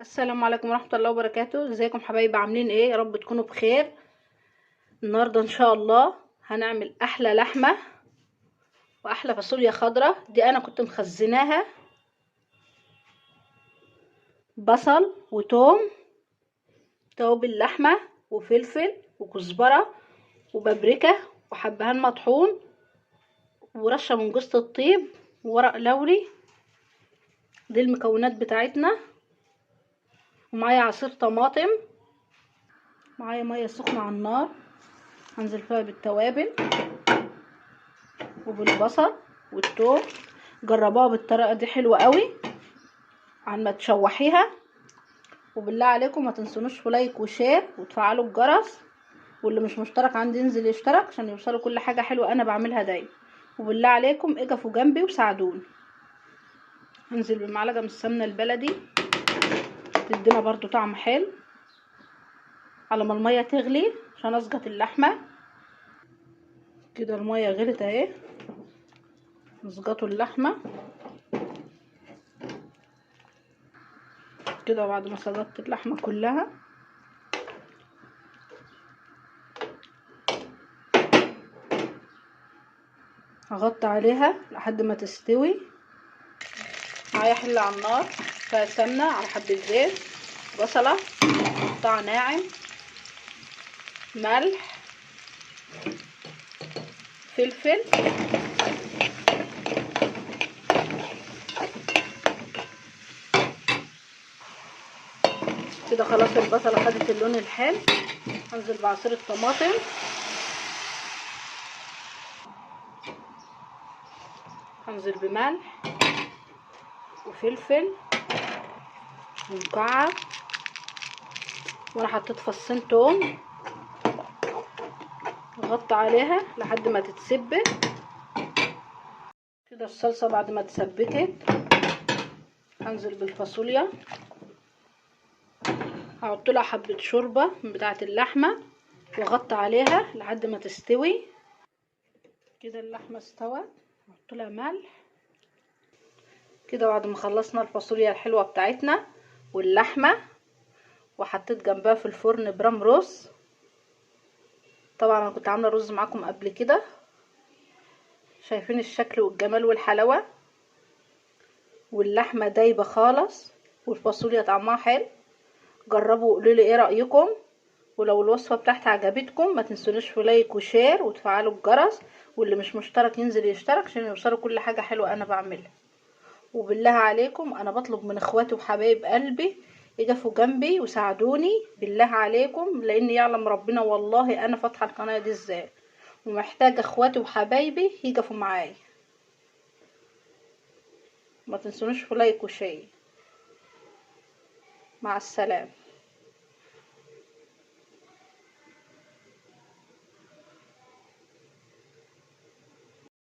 السلام عليكم ورحمة الله وبركاته. ازيكم حبايبي؟ عاملين ايه؟ يا رب تكونوا بخير. النهاردة ان شاء الله هنعمل احلى لحمة واحلى فاصوليا خضراء. دي انا كنت مخزناها بصل وتوم، توابل لحمة وفلفل وكزبرة وبابريكا وحبهان مطحون ورشة من جوز الطيب وورق لوري. دي المكونات بتاعتنا. ومعايا عصير طماطم، معايا ميه سخنه على النار هنزل فيها بالتوابل وبالبصل والثوم. جربوها بالطريقه دي حلوه قوي عن ما تشوحيها. وبالله عليكم ما تنسونوش في لايك وشير وتفعلوا الجرس، واللي مش مشترك عندي ينزل يشترك عشان يوصلوا كل حاجه حلوه انا بعملها دايما. وبالله عليكم اقفوا جنبي وساعدوني. هنزل بمعلقه من السمنه البلدي تدينا برضو طعم حلو على ما الميه تغلي عشان اسقط اللحمه. كده الميه غلت اهي، نسقطوا اللحمه كده. بعد ما سقطت اللحمه كلها هغطي عليها لحد ما تستوي. معايا حله على النار فيها سمنه على حبه زيت، بصله قطع ناعم، ملح، فلفل، كده خلاص البصله خدت اللون الحلو. هنزل بعصير الطماطم، هنزل بملح وفلفل ومكعب، وانا حطيت فصين توم. اغطي عليها لحد ما تتسبك. كده الصلصه بعد ما اتسبكت هنزل بالفاصوليا، هحط لها حبه شوربه من بتاعه اللحمه واغطي عليها لحد ما تستوي. كده اللحمه استوت، هحط لها ملح. كده بعد ما خلصنا الفاصوليا الحلوه بتاعتنا واللحمه، وحطيت جنبها في الفرن برام رز. طبعا انا كنت عامله رز معاكم قبل كده، شايفين الشكل والجمال والحلاوه، واللحمه دايبه خالص والفاصوليا طعمها حلو. جربوا وقولوا لي ايه رايكم. ولو الوصفه بتاعتي عجبتكم ما تنسونوش في لايك وشير وتفعلوا الجرس، واللي مش مشترك ينزل يشترك عشان يوصلوا كل حاجه حلوه انا بعملها. وبالله عليكم انا بطلب من اخواتي وحبايب قلبي يقفوا جنبي وساعدوني بالله عليكم، لان يعلم ربنا والله انا فاتحه القناه دي ازاي، ومحتاجه اخواتي وحبايبي يقفوا معايا. ما تنسونوش في لايك وشير. مع السلامه.